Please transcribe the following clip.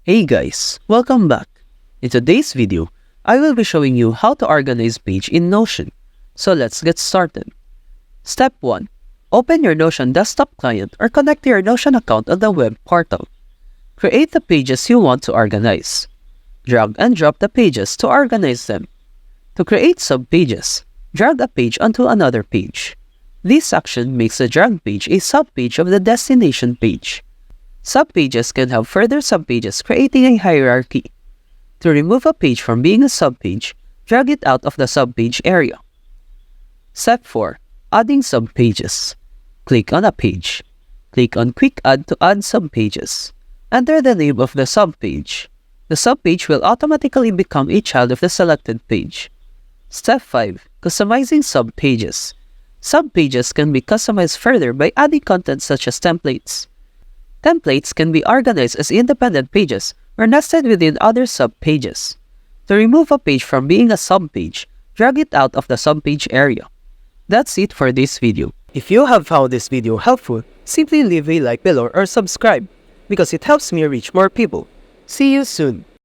Hey guys, welcome back. In today's video, I will be showing you how to organize page in Notion. So let's get started. Step 1. Open your Notion desktop client or connect to your Notion account on the web portal. Create the pages you want to organize. Drag and drop the pages to organize them. To create subpages, drag a page onto another page. This action makes the drag page a subpage of the destination page. Subpages can have further subpages, creating a hierarchy. To remove a page from being a subpage, drag it out of the subpage area. Step 4. Adding subpages. Click on a page. Click on Quick Add to add subpages. Enter the name of the subpage. The subpage will automatically become a child of the selected page. Step 5. Customizing subpages. Subpages can be customized further by adding content such as templates. Templates can be organized as independent pages or nested within other subpages. To remove a page from being a subpage, drag it out of the subpage area. That's it for this video. If you have found this video helpful, simply leave a like below or subscribe because it helps me reach more people. See you soon!